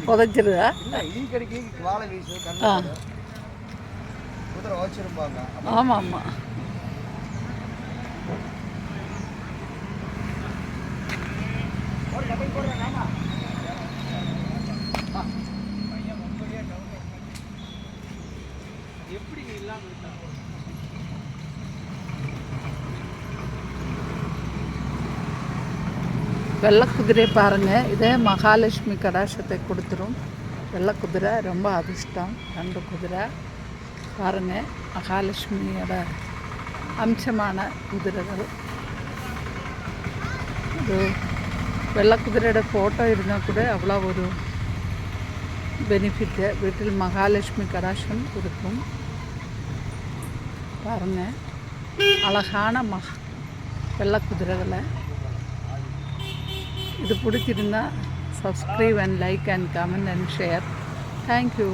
புதைச்சிருதா? ஆமாம் ஆமாம். எப்படி இல்லாமல் வெள்ளை குதிரை பாருங்கள், இதே மகாலட்சுமி கடாட்சத்தை கொடுத்துரும். வெள்ளை குதிரை ரொம்ப அதிர்ஷ்டம். 2 குதிரை பாருங்கள், மகாலட்சுமியோட அம்சமான குதிரைகள். இது வெள்ளை குதிரையோட ஃபோட்டோ இருந்தால் கூட அவ்வளோ ஒரு பெனிஃபிட்டு. வீட்டில் மகாலட்சுமி கடாட்சம் இருக்கும். பாருங்கள், அழகான வெள்ளை குதிரைகளை. இது பிடிச்சிருந்தா subscribe and like and comment and share. Thank you.